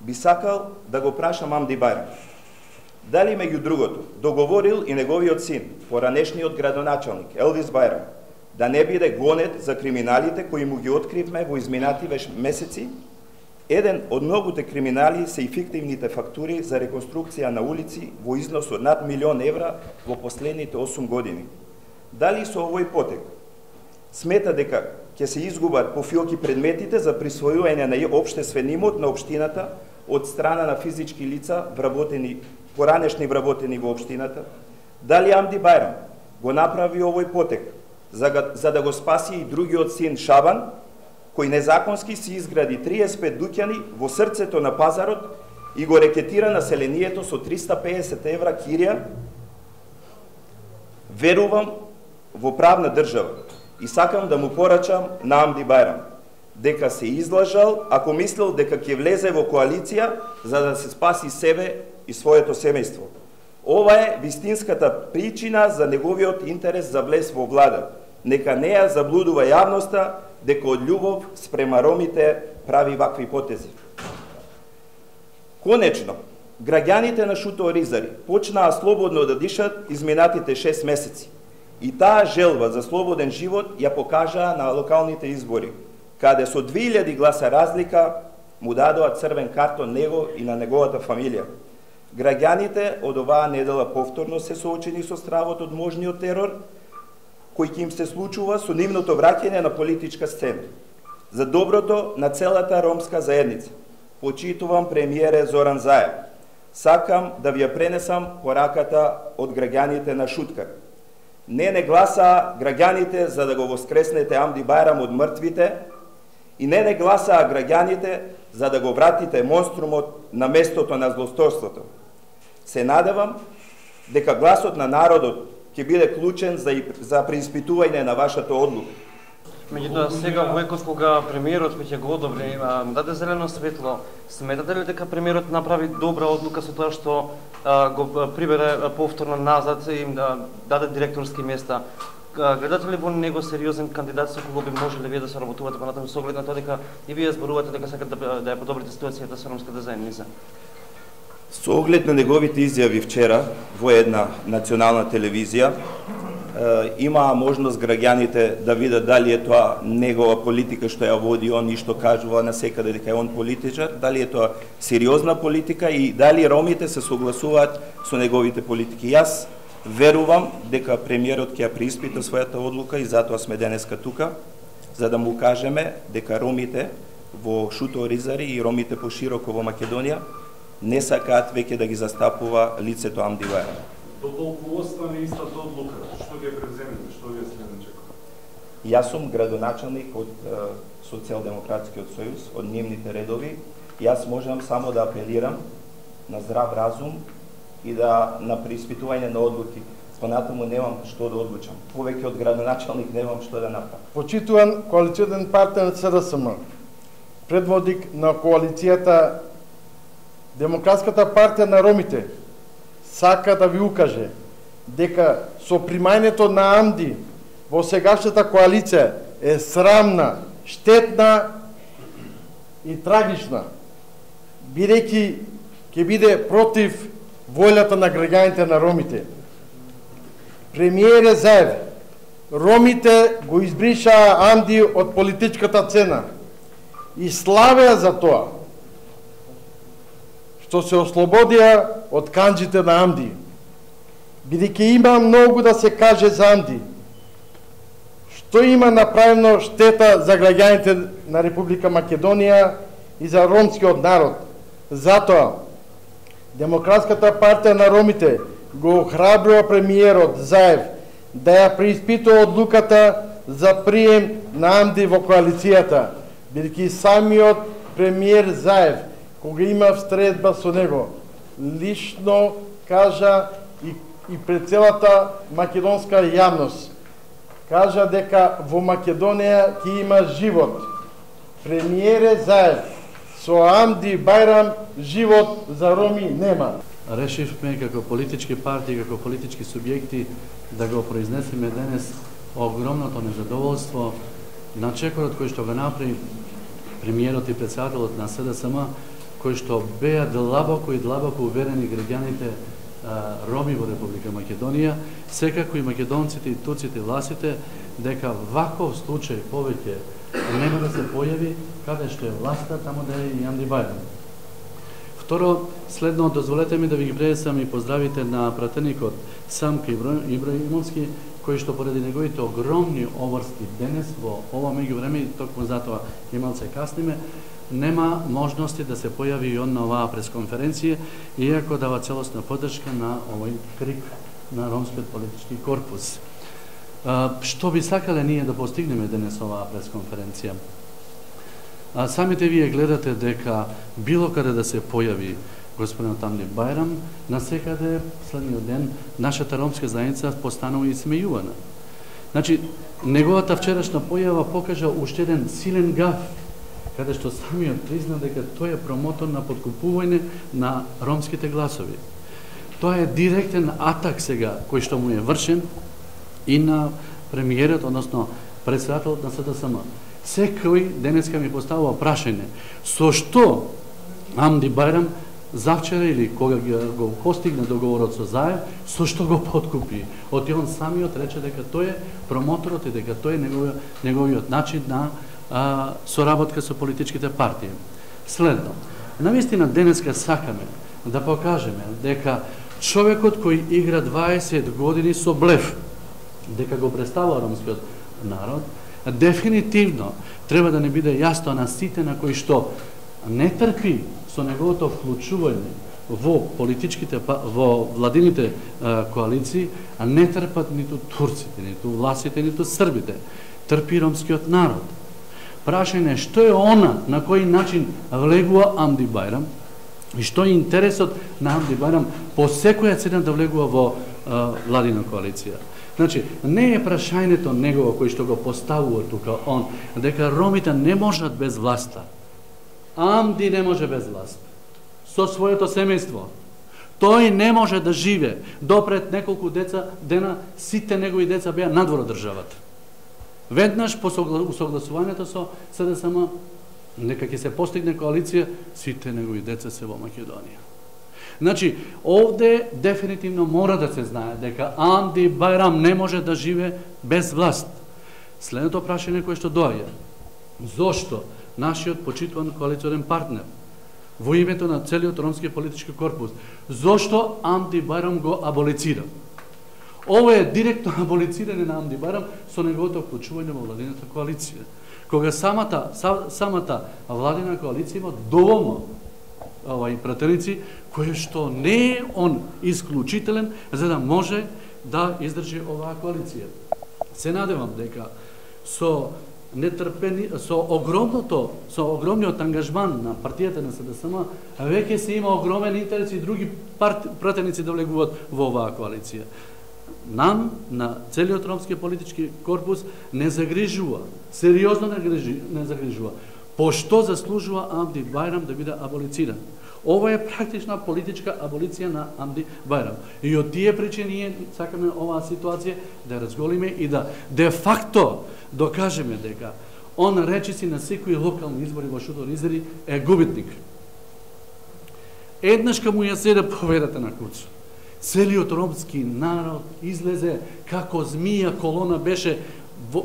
би сакал да го прашам Амди Бајрам. Дали меѓу другото договорил и неговиот син, поранешниот градоначалник Елвис Бајрам, да не биде гонет за криминалите кои му ги откривме во изминати месеци? Еден од многуте криминали се и фиктивните фактури за реконструкција на улици во износ од над 1 милион евра во последните 8 години. Дали со овој потек смета дека ќе се изгубат по фиоки предметите за присвојување на општествен имот на општината од страна на физички лица поранешни вработени во општината? Дали Амди Бајрам го направи овој потек за да го спаси и другиот син Шабан, кој незаконски си изгради 35 дуќани во срцето на пазарот и го рекетира населението со 350 евра кирија? Верувам во правна држава и сакам да му порачам на Амди Бајрам дека се излажал ако мислел дека ќе влезе во коалиција за да се спаси себе и своето семејство. Ова е вистинската причина за неговиот интерес за влез во влада. Нека не ја заблудува јавноста дека од љубов спрема ромите прави вакви потези. Конечно, граѓаните на Шуто Оризари почнаа слободно да дишат изминатите 6 месеци. И таа желба за слободен живот ја покажаа на локалните избори, каде со 2000 гласа разлика му дадоа црвен картон него и на неговата фамилија. Граѓаните од оваа недела повторно се соочени со стравот од можниот терор, кој ќе им се случува со нивното враќање на политичка сцена. За доброто на целата ромска заедница, почитувам премиере Зоран Заев, сакам да ви ја пренесам пораката од граѓаните на Шутка. Не гласаа граѓаните за да го воскреснете Амди Бајрам од мртвите и не гласаа граѓаните за да го вратите монструмот на местото на злосторството. Се надевам дека гласот на народот ќе биде клучен за преиспитување на вашата одлука. Меѓутоа, сега во екот кога премиерот веќе го одобри, му даде зелено светло, сметате ли дека премиерот направи добра одлука со тоа што го прибере повторно назад и им даде директорски места? Гледате ли во него сериозен кандидат со кого би можеле вие да се работувате понатаму со оглед на тоа дека и вие зборувате дека сакате да ја подобрите ситуацијата со ромската заедница? Со оглед на неговите изјави вчера во една национална телевизија, имаа можност граѓаните да видат дали е тоа негова политика што ја води он и што кажува на секаде дека е он политичар, дали е тоа сериозна политика и дали ромите се согласуваат со неговите политики. Јас верувам дека премиерот ќе ја преиспита својата одлука и затоа сме денеска тука, за да му кажеме дека ромите во Шуто Оризари и ромите пошироко во Македонија не сакаат веќе да ги застапува лицето Амди Бајрам. Доколку остане истата одлука, што ќе преземете, што вие следно чекате? Јас сум градоначалник од Социјалдемократскиот сојуз, од нивните редови. Јас можам само да апелирам на здрав разум и на преиспитување на одлуки. Понатаму немам што да одлучам. Повеќе од градоначалник немам што да направам. Почитуван коалицијен партнер СДСМ, предводник на коалицијата Демократската партија на ромите, сака да ви укаже дека со примањето на Амди во сегашната коалиција е срамна, штетна и трагична, бидејќи ќе биде против волјата на граѓаните на ромите. Премиере Заев, ромите го избришаа Амди од политичката цена и славеа за тоа што се ослободија од канџите на Амди, бидејќи има многу да се каже за Амди, што има направено штета за граѓаните на Република Македонија и за ромскиот народ. Затоа, Демократската партија на ромите го охрабрува премиерот Заев да ја преиспитува одлуката за прием на Амди во коалицијата, бидејќи самиот премиер Заев, кога има встретба со него, лично кажа и пред целата македонска јавност, кажа дека во Македонија ќе има живот. Премиере Заев, со Амди Бајрам живот за роми нема. Решивме како политички партии, како политички субјекти да го произнесеме денес огромното незадоволство на чекорот кој што го направи премиерот и председателот на СДСМ кои што беа длабоко и длабоко уверени граѓаните Роми во Република Македонија, секако и македонците и турците властите, дека ваков случај повеќе нема да се појави каде што е власта, тамо да е и Амди Бајрам. Второ, следно, дозволете ми да ви ги предесам и поздравите на пратеникот Самка Ибраимовски, кој што поради неговите огромни обврски денес во ова меѓувреме, и токму затоа и малце касниме, нема можности да се појави и он на оваа пресконференција, иако дава целосна поддршка на овој крик на ромскиот политички корпус. Што би сакале ние да постигнеме денес оваа пресконференција? Самите вие гледате дека било каде да се појави господин Амди Бајрам, насекаде следниот ден нашата ромска заедница постанува исмејувана. Значи, неговата вчерашна појава покажа уште еден силен гаф, каде што самиот призна дека тој е промотор на подкупување на ромските гласови. Тоа е директен атак сега кој што му е вршен и на премиерот, односно председателот на СДСМ. Секој денеска ми поставува прашање со што Амди Бајрам завчера или кога го постигна договорот со Заев, со што го подкупи. Оти он самиот рече дека тој е промоторот и дека тој е неговиот начин на соработка со политичките партии. Следно, навистина денеска сакаме да покажеме дека човекот кој игра 20 години со блеф, дека го представува ромскиот народ, дефинитивно треба да не биде јасно на сите на кои што не трпи со неговото вклучување во политичките, во владините коалиции, а не трпат ниту турците, ниту власите, ниту србите. Трпи ромскиот народ. Прашање што е она, на кој начин влегува Амди Бајрам и што е интересот на Амди Бајрам по секоја цена да влегува во владина коалиција. Значи, не е прашањето негово кој што го поставува тука он, дека ромите не можат без власта. Амди не може без власт. Со своето семејство. Тој не може да живе. Допред неколку дена сите негови деца беа надвор од државата. Веднаш по согласувањето со СДСМ, нека ќе се постигне коалиција, сите негови деца се во Македонија. Значи, овде дефинитивно мора да се знае дека Амди Бајрам не може да живе без власт. Следното прашање кое што доаѓа. Зошто нашиот почитуван коалиционен партнер во името на целиот ромски политички корпус, зошто Амди Бајрам го аболицира? Ова е директно аболицирање на Амди Бајрам со неговото вклучување во владината коалиција. Кога самата владина коалиција има доволно пратеници, кој што не е он исклучителен за да може да издржи оваа коалиција. Се надевам дека со огромниот ангажман на партијата на СДСМ, веќе се има огромен интерес и други пратеници да влегуваат во оваа коалиција. Нам, на целиот ромски политички корпус, не загрижува, сериозно не загрижува, пошто заслужува Амди Бајрам да биде аболициран. Ова е практична политичка аболиција на Амди Бајрам. И од тие причини ние сакаме оваа ситуација да разголиме и да де-факто докажеме дека он речиси на секои локални избори во Шутор Изери е губитник. Еднашка му ја седе победата на куцо. Целиот ромски народ излезе како змија колона, беше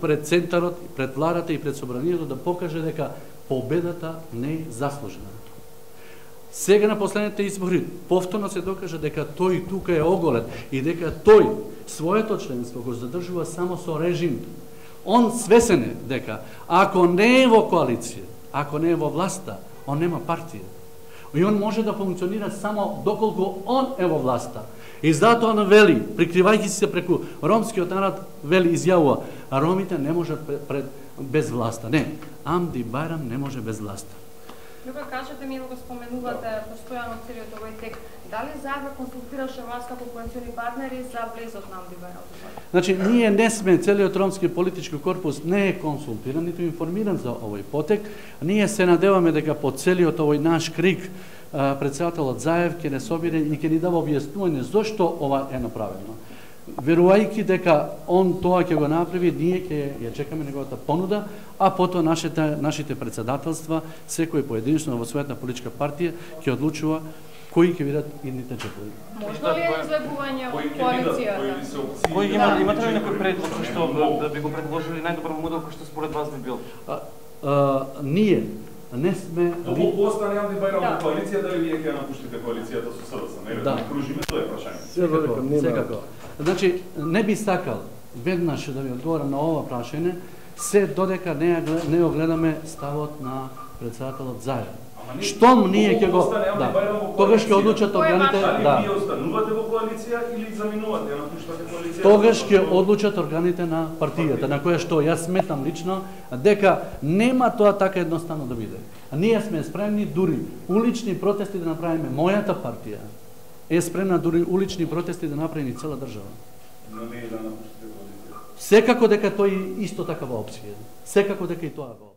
пред центарот, пред владата и пред собранието да покаже дека победата не е заслужена. Сега на последните избори повторно се докажа дека тој тука е оголен и дека тој своето членство го задржува само со режим. Он свесен е дека ако не е во коалиција, ако не е во власта, он нема партија. И он може да функционира само доколку он е во власта. И затоа он вели, прикривајќи се преку ромскиот народ, вели, изјавува, а ромите не можат без власта. Не, Амди Бајрам не може без власта. Добро, кажете ми, го споменувате постојано целиот овој тек. Дали Заев консултираше вас како коалициони партнери за влезот на Амди Бајрам? Значи, ние не сме, целиот ромски политички корпус не е консултиран, ниту информиран за овој потек. Ние се надеваме дека по целиот овој наш крик председателот Заев ќе не собере и ќе ни дава објаснување зошто ова е направено. верувајќи дека он тоа ќе го направи, ние ќе ја чекаме неговата понуда, а потоа нашите председателства, секој поединечно во својата политичка партија ќе одлучува кои ќе бидат идните чекови. Можно ли е излегување од коалицијата? Кој имате ли некој предлог што да би го предложили најдобар модел кој што според вас би бил? Ние не сме... Доколку остане Амди Бајрам во коалиција, дали вие ќе напуштите коалицијата со СДС? Да. Не кружиме, тоа е прашање. Секако. Значи, не би сакал веднаш да ви одговорам на ова прашање, се додека не огледаме ставот на председателот заедно. Штом ние ќе го тогаш ќе одлучат органите, Дали вие останувате во коалиција или заминувате, напуштате коалицијата? Тогаш ќе одлучат органите на партијата, на која што јас сметам лично дека нема тоа така едноставно да биде. Ние сме спремни дури улични протести да направиме. Мојата партија е спремна дури улични протести да направи и цела држава. Но не е да напуштите коалицијата. Секако дека тој исто така во опција. Секако дека и тоа во